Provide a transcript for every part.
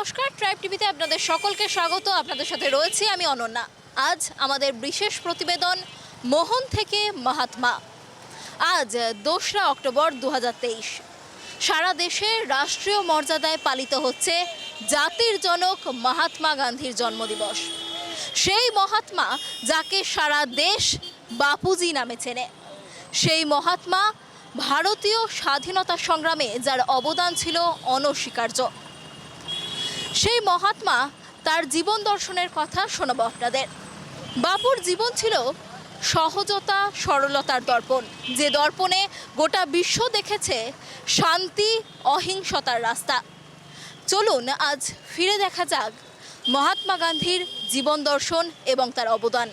নমস্কার, ট্রাইব টিভিতে আপনাদের সকলকে স্বাগত। আপনাদের সাথে রয়েছি আমি অনন্যা। আজ আমাদের বিশেষ প্রতিবেদন মোহন থেকে মহাত্মা। আজ 2রা অক্টোবর 2023। সারা দেশে রাষ্ট্রীয় মর্যাদায় পালিত হচ্ছে জাতির জনক মহাত্মা গান্ধীর জন্মদিবস। সেই মহাত্মা যাকে সারা দেশ বাপুজি নামে চেনে, সেই মহাত্মা ভারতীয় স্বাধীনতা সংগ্রামে যার অবদান ছিল অনস্বীকার্য। সেই মহাত্মা, তার জীবন দর্শনের কথা শোনাবো আপনাদের। বাপুর জীবন ছিল সহজতা সরলতার দর্পণ, যে দর্পণে গোটা বিশ্ব দেখেছে শান্তি অহিংসতার রাস্তা। চলুন আজ ফিরে দেখা যাক মহাত্মা গান্ধীর জীবন দর্শন এবং তার অবদান।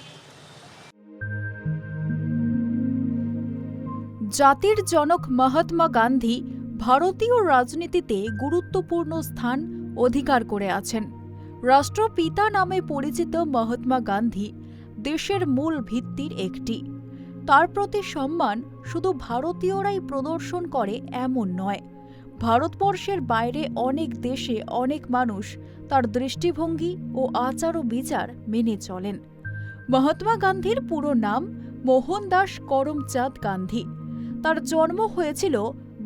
জাতির জনক মহাত্মা গান্ধী ভারতীয় রাজনীতিতে গুরুত্বপূর্ণ স্থান অধিকার করে আছেন। রাষ্ট্রপিতা নামে পরিচিত মহাত্মা গান্ধী দেশের মূল ভিত্তির একটি। তার প্রতি সম্মান শুধু ভারতীয়রাই প্রদর্শন করে এমন নয়, ভারতবর্ষের বাইরে অনেক দেশে অনেক মানুষ তার দৃষ্টিভঙ্গি ও আচার ও বিচার মেনে চলেন। মহাত্মা গান্ধীর পুরো নাম মোহনদাস করমচাঁদ গান্ধী। তার জন্ম হয়েছিল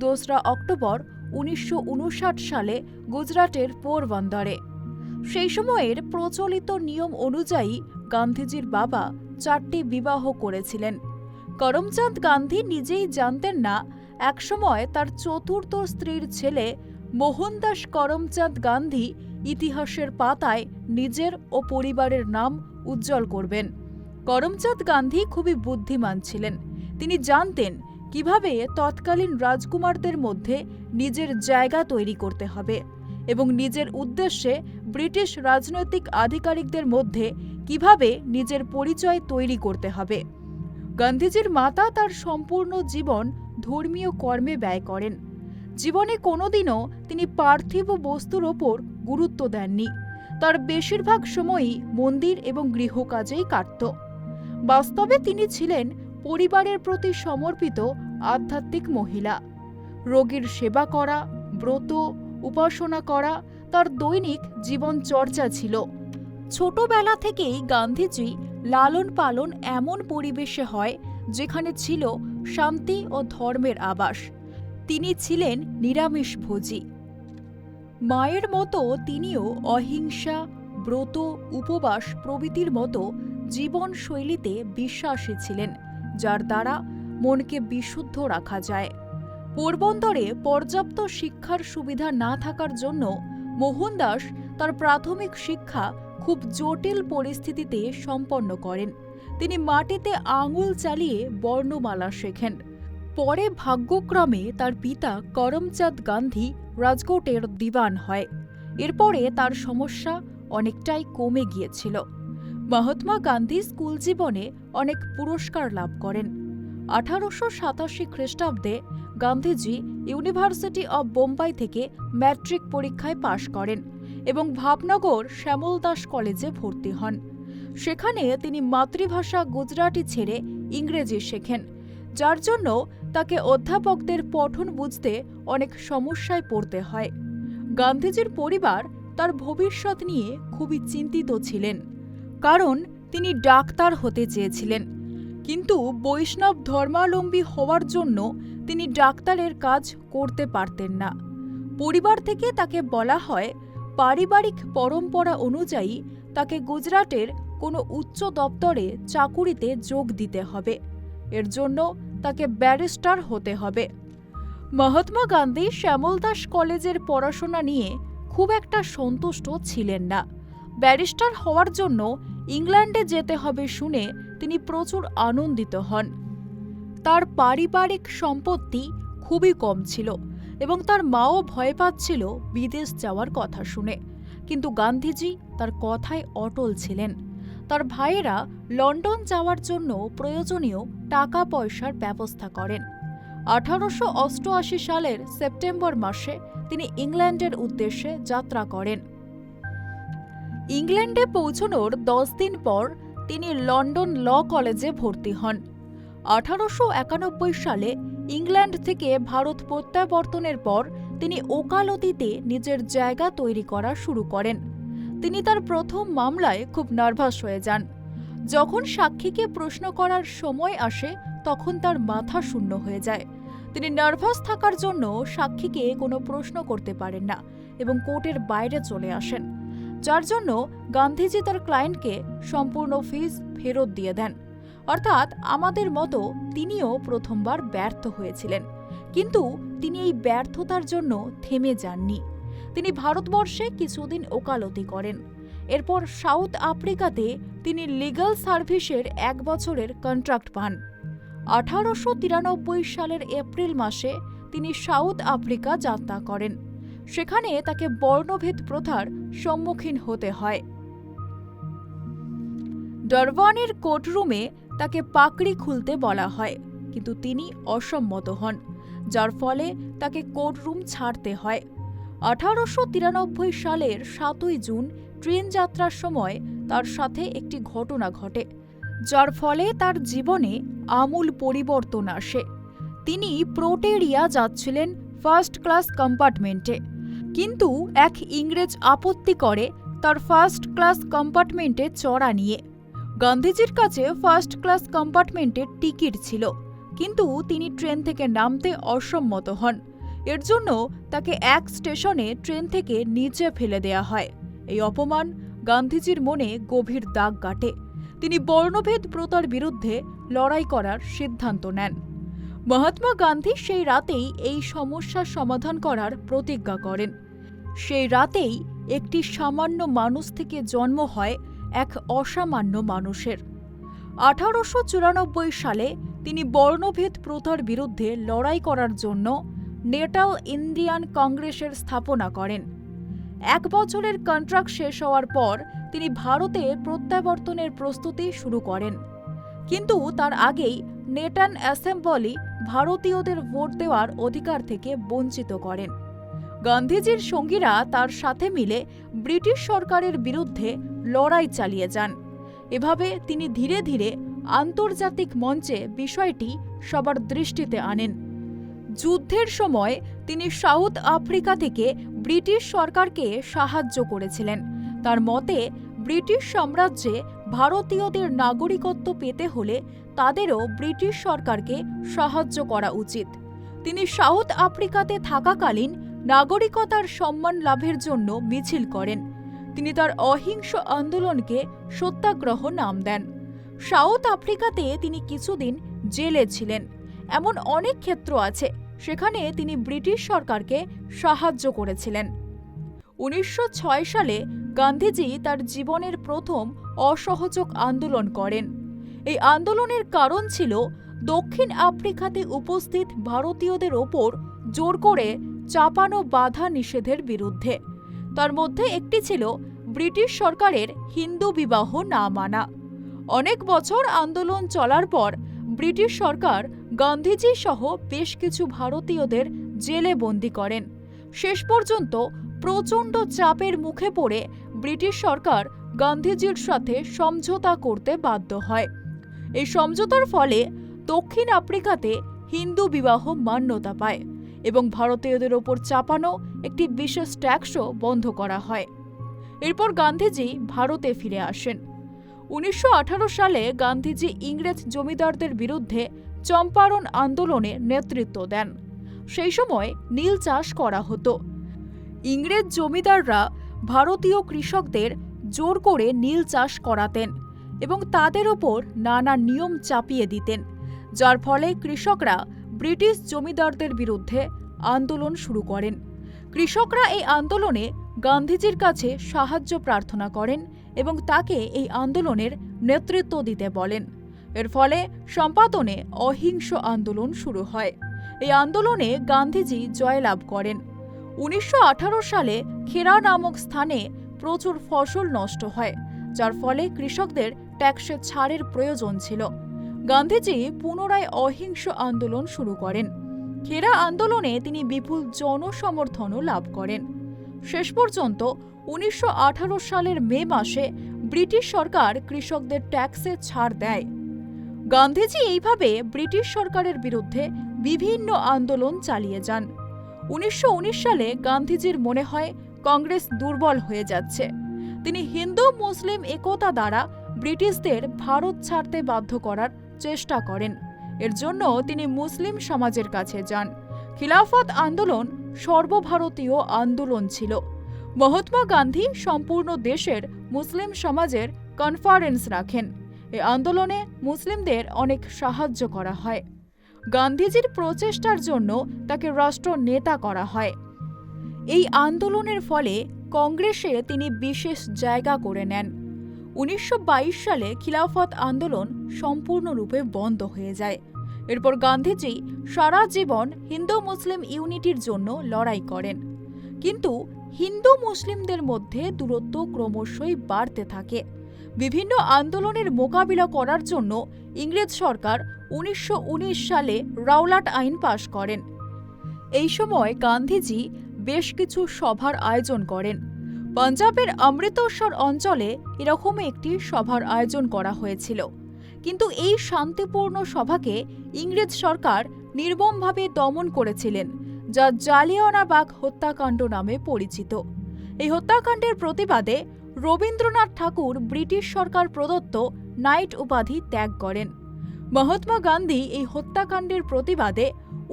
2রা অক্টোবর 1959 সালে গুজরাটের পোরবন্দরে। সেই সময়ের প্রচলিত নিয়ম অনুযায়ী গান্ধীজির বাবা 4টি বিবাহ করেছিলেন। করমচাঁদ গান্ধী নিজেই জানতেন না একসময় তার চতুর্থ স্ত্রীর ছেলে মোহনদাস করমচাঁদ গান্ধী ইতিহাসের পাতায় নিজের ও পরিবারের নাম উজ্জ্বল করবেন। করমচাঁদ গান্ধী খুবই বুদ্ধিমান ছিলেন। তিনি জানতেন কিভাবে তৎকালীন রাজকুমারদের মধ্যে নিজের জায়গা তৈরি করতে হবে এবং নিজের উদ্দেশ্যে ব্রিটিশ রাজনৈতিক আধিকারিকদের মধ্যে কিভাবে নিজের পরিচয় তৈরি করতে হবে। গান্ধীজির মাতা তার সম্পূর্ণ জীবন ধর্মীয় কর্মে ব্যয় করেন। জীবনে কোনোদিনও তিনি পার্থিব বস্তুর ওপর গুরুত্ব দেননি। তার বেশিরভাগ সময়ই মন্দির এবং গৃহকাজেই কাটত। বাস্তবে তিনি ছিলেন পরিবারের প্রতি সমর্পিত আধ্যাত্মিক মহিলা। রোগীর সেবা করা, ব্রত উপাসনা করা তার দৈনিক জীবন চর্চা ছিল। ছোটবেলা থেকেই গান্ধীজি লালন পালন এমন পরিবেশে হয় যেখানে ছিল শান্তি ও ধর্মের আবাস। তিনি ছিলেন নিরামিষভোজী। মায়ের মতো তিনিও অহিংসা, ব্রত, উপবাস প্রভৃতির মতো জীবনশৈলীতে বিশ্বাসী ছিলেন, যার দ্বারা মনকে বিশুদ্ধ রাখা যায়। পোরবন্দরে পর্যাপ্ত শিক্ষার সুবিধা না থাকার জন্য মোহনদাস তার প্রাথমিক শিক্ষা খুব জটিল পরিস্থিতিতে সম্পন্ন করেন। তিনি মাটিতে আঙুল চালিয়ে বর্ণমালা শেখেন। পরে ভাগ্যক্রমে তার পিতা করমচাঁদ গান্ধী রাজকোটের দিওয়ান হয়। এরপরে তার সমস্যা অনেকটাই কমে গিয়েছিল। মহাত্মা গান্ধী স্কুল জীবনে অনেক পুরস্কার লাভ করেন। 1887 খ্রিস্টাব্দে গান্ধীজি ইউনিভার্সিটি অব বোম্বাই থেকে ম্যাট্রিক পরীক্ষায় পাশ করেন এবং ভাবনগর শ্যামল দাস কলেজে ভর্তি হন। সেখানে তিনি মাতৃভাষা গুজরাটি ছেড়ে ইংরেজি শেখেন, যার জন্য তাকে অধ্যাপকদের পঠন বুঝতে অনেক সমস্যায় পড়তে হয়। গান্ধীজির পরিবার তার ভবিষ্যৎ নিয়ে খুবই চিন্তিত ছিলেন, কারণ তিনি ডাক্তার হতে চেয়েছিলেন, কিন্তু বৈষ্ণব ধর্মাবলম্বী হওয়ার জন্য তিনি ডাক্তারের কাজ করতে পারতেন না। পরিবার থেকে তাকে বলা হয় পারিবারিক পরম্পরা অনুযায়ী তাকে গুজরাটের কোনো উচ্চ দপ্তরে চাকুরিতে যোগ দিতে হবে। এর জন্য তাকে ব্যারিস্টার হতে হবে। মহাত্মা গান্ধী শ্যামলদাস কলেজের পড়াশোনা নিয়ে খুব একটা সন্তুষ্ট ছিলেন না। ব্যারিস্টার হওয়ার জন্য ইংল্যান্ডে যেতে হবে শুনে তিনি প্রচুর আনন্দিত হন। তার পারিবারিক সম্পত্তি খুবই কম ছিল এবং তার মাও ভয় পাচ্ছিল বিদেশ যাওয়ার কথা শুনে, কিন্তু গান্ধীজি তার কথায় অটল ছিলেন। তার ভাইয়েরা লন্ডন যাওয়ার জন্য প্রয়োজনীয় টাকা পয়সার ব্যবস্থা করেন। 1888 সালের সেপ্টেম্বর মাসে তিনি ইংল্যান্ডের উদ্দেশ্যে যাত্রা করেন। ইংল্যান্ডে পৌঁছানোর 10 দিন পর তিনি লন্ডন ল কলেজে ভর্তি হন। 1891 সালে ইংল্যান্ড থেকে ভারত প্রত্যাবর্তনের পর তিনি ওকালতিতে নিজের জায়গা তৈরি করা শুরু করেন। তিনি তার প্রথম মামলায় খুব নার্ভাস হয়ে যান। যখন সাক্ষীকে প্রশ্ন করার সময় আসে তখন তার মাথা শূন্য হয়ে যায়। তিনি নার্ভাস থাকার জন্য সাক্ষীকে কোনো প্রশ্ন করতে পারেন না এবং কোর্টের বাইরে চলে আসেন, যার জন্য গান্ধীজি তার ক্লায়েন্টকে সম্পূর্ণ ফিস ফেরত দিয়ে দেন। অর্থাৎ আমাদের মতো তিনিও প্রথমবার ব্যর্থ হয়েছিলেন, কিন্তু তিনি এই ব্যর্থতার জন্য থেমে যাননি। তিনি ভারতবর্ষে কিছুদিন ওকালতি করেন। এরপর সাউথ আফ্রিকাতে তিনি লিগ্যাল সার্ভিসের 1 বছরের কন্ট্রাক্ট পান। 1893 সালের এপ্রিল মাসে তিনি সাউথ আফ্রিকা যাত্রা করেন। সেখানে তাকে বর্ণভেদ প্রথার সম্মুখীন হতে হয়। ডারবানের কোর্টরুমে তাকে পাকড়ি খুলতে বলা হয়, কিন্তু তিনি অসম্মত হন, যার ফলে তাকে কোর্টরুম ছাড়তে হয়। 1893 সালের 7 জুন ট্রেন যাত্রার সময় তার সাথে একটি ঘটনা ঘটে, যার ফলে তার জীবনে আমূল পরিবর্তন আসে। তিনি প্রোটেরিয়া যাচ্ছিলেন ফার্স্ট ক্লাস কম্পার্টমেন্টে, কিন্তু এক ইংরেজ আপত্তি করে তার ফার্স্ট ক্লাস কম্পার্টমেন্টে চড়া নিয়ে। গান্ধীজির কাছে ফার্স্ট ক্লাস কম্পার্টমেন্টের টিকিট ছিল, কিন্তু তিনি ট্রেন থেকে নামতে অসম্মত হন। এর জন্য তাকে এক স্টেশনে ট্রেন থেকে নিচে ফেলে দেয়া হয়। এই অপমান গান্ধীজির মনে গভীর দাগ কাটে। তিনি বর্ণভেদ প্রথার বিরুদ্ধে লড়াই করার সিদ্ধান্ত নেন। মহাত্মা গান্ধী সেই রাতেই এই সমস্যার সমাধান করার প্রতিজ্ঞা করেন। সেই রাতেই একটি সামান্য মানুষ থেকে জন্ম হয় এক অসামান্য মানুষের। 1894 সালে তিনি বর্ণভেদ প্রথার বিরুদ্ধে লড়াই করার জন্য নেটাল ইন্ডিয়ান কংগ্রেসের স্থাপনা করেন। 1 বছরের কন্ট্রাক্ট শেষ হওয়ার পর তিনি ভারতে প্রত্যাবর্তনের প্রস্তুতি শুরু করেন, কিন্তু তার আগেই নেটান অ্যাসেম্বলি ভারতীয়দের ভোট দেওয়ার অধিকার থেকে বঞ্চিত করেন। গান্ধীজির সঙ্গীরা তার সাথে মিলে ব্রিটিশ সরকারের বিরুদ্ধে লড়াই চালিয়ে যান। এভাবে তিনি ধীরে ধীরে আন্তর্জাতিক মঞ্চে বিষয়টি সবার দৃষ্টিতে আনেন। যুদ্ধের সময় তিনি সাউথ আফ্রিকা থেকে ব্রিটিশ সরকারকে সাহায্য করেছিলেন। তার মতে ব্রিটিশ সাম্রাজ্যে ভারতীয়দের নাগরিকত্ব পেতে হলে তাদেরও ব্রিটিশ সরকারকে সাহায্য করা উচিত। তিনি সাউথ আফ্রিকাতে থাকাকালীন নাগরিকতার সম্মান লাভের জন্য মিছিল করেন। তিনি তার অহিংস আন্দোলনকে সত্যাগ্রহ নাম দেন। সাউথ আফ্রিকাতে তিনি কিছুদিন জেলে ছিলেন। এমন অনেক ক্ষেত্র আছে সেখানে তিনি ব্রিটিশ সরকারকে সাহায্য করেছিলেন। 1906 সালে গান্ধীজি তার জীবনের প্রথম অসহযোগ আন্দোলন করেন। এই আন্দোলনের কারণ ছিল দক্ষিণ আফ্রিকাতে উপস্থিত ভারতীয়দের ওপর জোর করে চাপানো বাধা নিষেধের বিরুদ্ধে। তার মধ্যে একটি ছিল ব্রিটিশ সরকারের হিন্দু বিবাহ না মানা। অনেক বছর আন্দোলন চলার পর ব্রিটিশ সরকার গান্ধীজি সহ বেশ কিছু ভারতীয়দের জেলে বন্দী করেন। শেষ পর্যন্ত প্রচণ্ড চাপের মুখে পড়ে ব্রিটিশ সরকার গান্ধীজির সাথে সমঝোতা করতে বাধ্য হয়। এই সমঝোতার ফলে দক্ষিণ আফ্রিকাতে হিন্দু বিবাহ মান্যতা পায় এবং ভারতীয়দের ওপর চাপানো একটি বিশেষ ট্যাক্সও বন্ধ করা হয়। এরপর গান্ধীজি ভারতে ফিরে আসেন। 1918 সালে গান্ধীজি ইংরেজ জমিদারদের বিরুদ্ধে চম্পারণ আন্দোলনে নেতৃত্ব দেন। সেই সময় নীল চাষ করা হতো। ইংরেজ জমিদাররা ভারতীয় কৃষকদের জোর করে নীল চাষ করাতেন এবং তাদের ওপর নানা নিয়ম চাপিয়ে দিতেন, যার ফলে কৃষকরা ব্রিটিশ জমিদারদের বিরুদ্ধে আন্দোলন শুরু করেন। কৃষকরা এই আন্দোলনে গান্ধীজির কাছে সাহায্য প্রার্থনা করেন এবং তাকে এই আন্দোলনের নেতৃত্ব দিতে বলেন। এর ফলে সম্পাদনে অহিংস আন্দোলন শুরু হয়। এই আন্দোলনে গান্ধীজি জয়লাভ করেন। 1918 সালে খেরা নামক স্থানে প্রচুর ফসল নষ্ট হয়, যার ফলে কৃষকদের ট্যাক্সে ছাড়ের প্রয়োজন ছিল। গান্ধীজি পুনরায় অহিংস আন্দোলন শুরু করেন। খেরা আন্দোলনে তিনি বিপুল জনসমর্থনও লাভ করেন। শেষ পর্যন্ত 1918 সালের মে মাসে ব্রিটিশ সরকার কৃষকদের ট্যাক্সে ছাড় দেয়। গান্ধীজি এইভাবে ব্রিটিশ সরকারের বিরুদ্ধে বিভিন্ন আন্দোলন চালিয়ে যান। 1919 সালে গান্ধীজির মনে হয় কংগ্রেস দুর্বল হয়ে যাচ্ছে। তিনি হিন্দু মুসলিম একতা দ্বারা ব্রিটিশদের ভারত ছাড়তে বাধ্য করার চেষ্টা করেন। এর জন্য তিনি মুসলিম সমাজের কাছে যান। খিলাফত আন্দোলন সর্বভারতীয় আন্দোলন ছিল। মহাত্মা গান্ধী সম্পূর্ণ দেশের মুসলিম সমাজের কনফারেন্স রাখেন। এই আন্দোলনে মুসলিমদের অনেক সাহায্য করা হয়। গান্ধীজির প্রচেষ্টার জন্য তাকে রাষ্ট্র নেতা করা হয়। এই আন্দোলনের ফলে কংগ্রেসে তিনি বিশেষ জায়গা করে নেন। 1922 সালে খিলাফত আন্দোলন সম্পূর্ণরূপে বন্ধ হয়ে যায়। এরপর গান্ধীজি সারা জীবন হিন্দু মুসলিম ইউনিটির জন্য লড়াই করেন। কিন্তু হিন্দু মুসলিমদের মধ্যে দূরত্ব ক্রমশই বাড়তে থাকে। বিভিন্ন আন্দোলনের মোকাবিলা করার জন্য ইংরেজ সরকার 1919 সালে রাওলাট আইন পাশ করেন। এই সময় গান্ধীজি বেশ কিছু সভার আয়োজন করেন। পাঞ্জাবের অমৃতসর অঞ্চলে এরকম একটি সভার আয়োজন করা হয়েছিল, কিন্তু এই শান্তিপূর্ণ সভাকে ইংরেজ সরকার নির্মমভাবে দমন করেছিলেন, যা জালিয়ানওয়ালাবাগ হত্যাকাণ্ড নামে পরিচিত। এই হত্যাকাণ্ডের প্রতিবাদে রবীন্দ্রনাথ ঠাকুর ব্রিটিশ সরকার প্রদত্ত নাইট উপাধি ত্যাগ করেন। মহাত্মা গান্ধী এই হত্যাকাণ্ডের প্রতিবাদে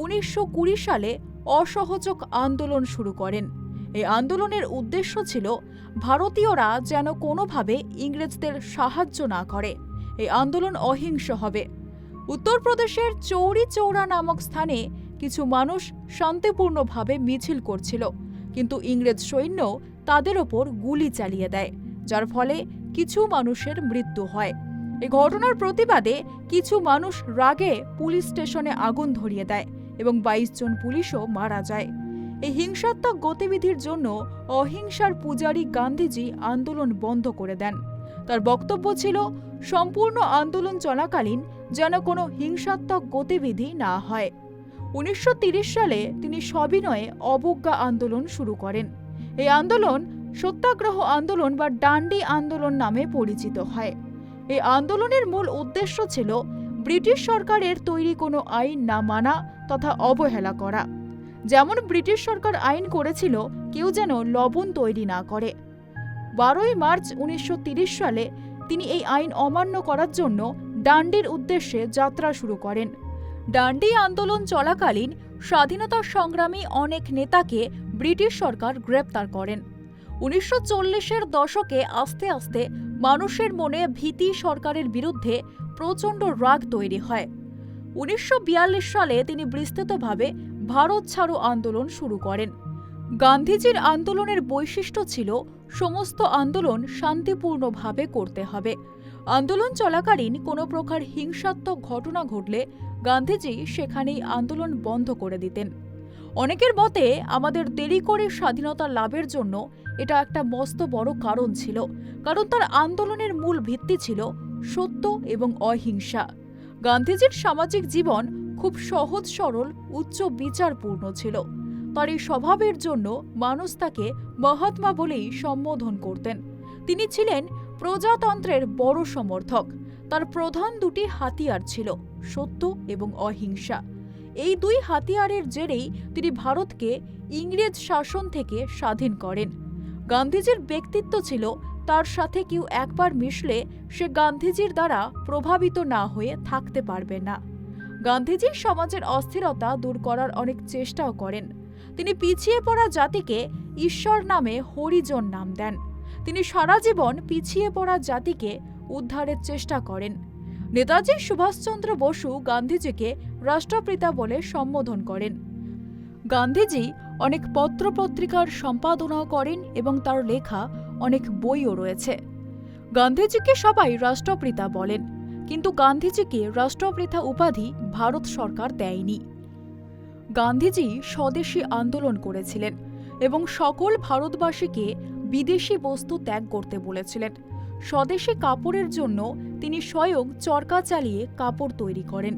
1920 সালে অসহযোগ আন্দোলন শুরু করেন। এই আন্দোলনের উদ্দেশ্য ছিল ভারতীয়রা যেন কোনোভাবে ইংরেজদের সাহায্য না করে। এই আন্দোলন অহিংস হবে। উত্তরপ্রদেশের চৌরি চৌরা নামক স্থানে কিছু মানুষ শান্তিপূর্ণভাবে মিছিল করছিল, কিন্তু ইংরেজ সৈন্য তাদের ওপর গুলি চালিয়ে দেয়, যার ফলে কিছু মানুষের মৃত্যু হয়। এই ঘটনার প্রতিবাদে কিছু মানুষ রাগে পুলিশ স্টেশনে আগুন ধরিয়ে দেয় এবং 22 জন পুলিশও মারা যায়। এই হিংসাত্মক গতিবিধির জন্য অহিংসার পূজারী গান্ধীজি আন্দোলন বন্ধ করে দেন। তার বক্তব্য ছিল সম্পূর্ণ আন্দোলন চলাকালীন যেন কোনো হিংসাত্মক গতিবিধি না হয়। 1930 সালে তিনি সবিনয়ে অবজ্ঞা আন্দোলন শুরু করেন। এই আন্দোলন সত্যাগ্রহ আন্দোলন বা ডান্ডি আন্দোলন নামে পরিচিত হয়। এই আন্দোলনের মূল উদ্দেশ্য ছিল ব্রিটিশ সরকারের তৈরি কোনো আইন না মানা তথা অবহেলা করা। যেমন ব্রিটিশ সরকার আইন করেছিল কেউ যেন লবণ তৈরি না করে। 12 মার্চ 1930 সালে তিনি এই আইন অমান্য করার জন্য ডান্ডির উদ্দেশ্যে যাত্রা শুরু করেন। ডান্ডি আন্দোলন চলাকালীন স্বাধীনতা সংগ্রামী অনেক নেতাকে ব্রিটিশ সরকার গ্রেপ্তার করেন। 1940-এর দশকে আস্তে আস্তে মানুষের মনে ভীতি সরকারের বিরুদ্ধে প্রচণ্ড রাগ তৈরি হয়। 1942 সালে তিনি বিস্তৃতভাবে ভারত ছাড়ো আন্দোলন শুরু করেন। গান্ধীজির আন্দোলনের বৈশিষ্ট্য ছিল সমস্ত আন্দোলন শান্তিপূর্ণভাবে করতে হবে। আন্দোলন চলাকালীন কোনো প্রকার হিংসাত্মক ঘটনা ঘটলে গান্ধীজি সেখানেই আন্দোলন বন্ধ করে দিতেন। অনেকের মতে আমাদের দেরি করে স্বাধীনতা লাভের জন্য এটা একটা মস্ত বড় কারণ ছিল, কারণ তার আন্দোলনের মূল ভিত্তি ছিল সত্য এবং অহিংসা। গান্ধীজির সামাজিক জীবন খুব সহজ সরল উচ্চ বিচারপূর্ণ ছিল। তার এই স্বভাবের জন্য মানুষ তাকে মহাত্মা বলেই সম্বোধন করতেন। তিনি ছিলেন প্রজাতন্ত্রের বড় সমর্থক। তার প্রধান দুটি হাতিয়ার ছিল সত্য এবং অহিংসা। এই দুই হাতিয়ারের জেরেই তিনি ভারতকে ইংরেজ শাসন থেকে স্বাধীন করেন। গান্ধীজির ব্যক্তিত্ব ছিল তার সাথে কেউ একবার মিশলে সে গান্ধীজির দ্বারা প্রভাবিত না হয়ে থাকতে পারবে না। গান্ধীজি সমাজের অস্থিরতা দূর করার অনেক চেষ্টাও করেন। তিনি পিছিয়ে পড়া জাতিকে ঈশ্বর নামে হরিজন নাম দেন। তিনি সারা জীবন পিছিয়ে পড়া জাতিকে উদ্ধারের চেষ্টা করেন। নেতাজি সুভাষচন্দ্র বসু গান্ধীজিকে রাষ্ট্রপিতা বলে সম্বোধন করেন। গান্ধীজি অনেক পত্রপত্রিকার সম্পাদনাও করেন এবং তার লেখা অনেক বইও রয়েছে। গান্ধীজিকে সবাই রাষ্ট্রপিতা বলেন, কিন্তু গান্ধীজিকে রাষ্ট্রপিতা উপাধি ভারত সরকার দেয়নি। গান্ধীজি স্বদেশী আন্দোলন করেছিলেন এবং সকল ভারতবাসীকে বিদেশি বস্তু ত্যাগ করতে বলেছিলেন। স্বদেশী কাপড়ের জন্য তিনি স্বয়ং চরকা চালিয়ে কাপড় তৈরি করেন।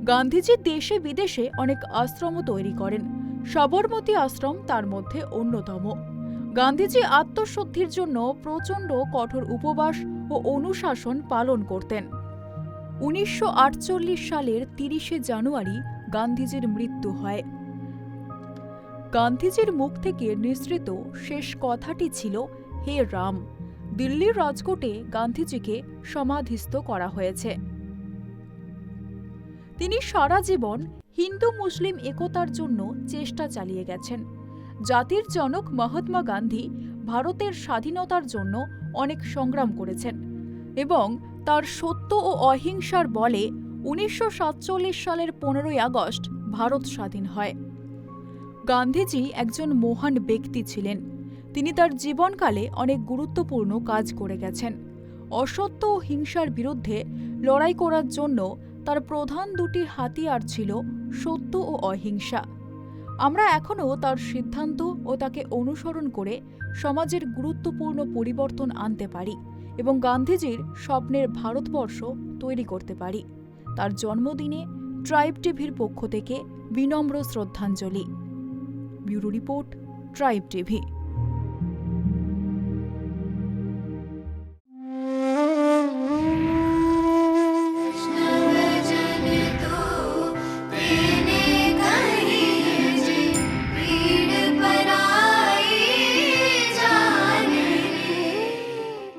গান্ধীজি দেশে বিদেশে অনেক আশ্রমও তৈরি করেন। সবরমতী আশ্রম তার মধ্যে অন্যতম। গান্ধীজি আত্মশুদ্ধির জন্য প্রচণ্ড কঠোর উপবাস ও অনুশাসন পালন করতেন। 1948 সালের 30শে জানুয়ারি গান্ধীজির মৃত্যু হয়। গান্ধীজির মুখ থেকে নিঃসৃত শেষ কথাটি ছিল, হে রাম। দিল্লির রাজকোটে গান্ধীজিকে সমাধিস্থ করা হয়েছে। তিনি সারা জীবন হিন্দু মুসলিম একতার জন্য চেষ্টা চালিয়ে গেছেন। জাতির জনক মহাত্মা গান্ধী ভারতের স্বাধীনতার জন্য অনেক সংগ্রাম করেছেন এবং তার সত্য ও অহিংসার বলে 1947 সালের 15ই আগস্ট ভারত স্বাধীন হয়। গান্ধীজি একজন মহান ব্যক্তি ছিলেন। তিনি তার জীবনকালে অনেক গুরুত্বপূর্ণ কাজ করে গেছেন। অসত্য ও হিংসার বিরুদ্ধে লড়াই করার জন্য তার প্রধান দুটি হাতিয়ার ছিল সত্য ও অহিংসা। আমরা এখনও তার সিদ্ধান্ত ও তাকে অনুসরণ করে সমাজের গুরুত্বপূর্ণ পরিবর্তন আনতে পারি এবং গান্ধীজির স্বপ্নের ভারতবর্ষ তৈরি করতে পারি। তার জন্মদিনে ট্রাইব টিভির পক্ষ থেকে বিনম্র শ্রদ্ধাঞ্জলি। Bureau report, tribe TV.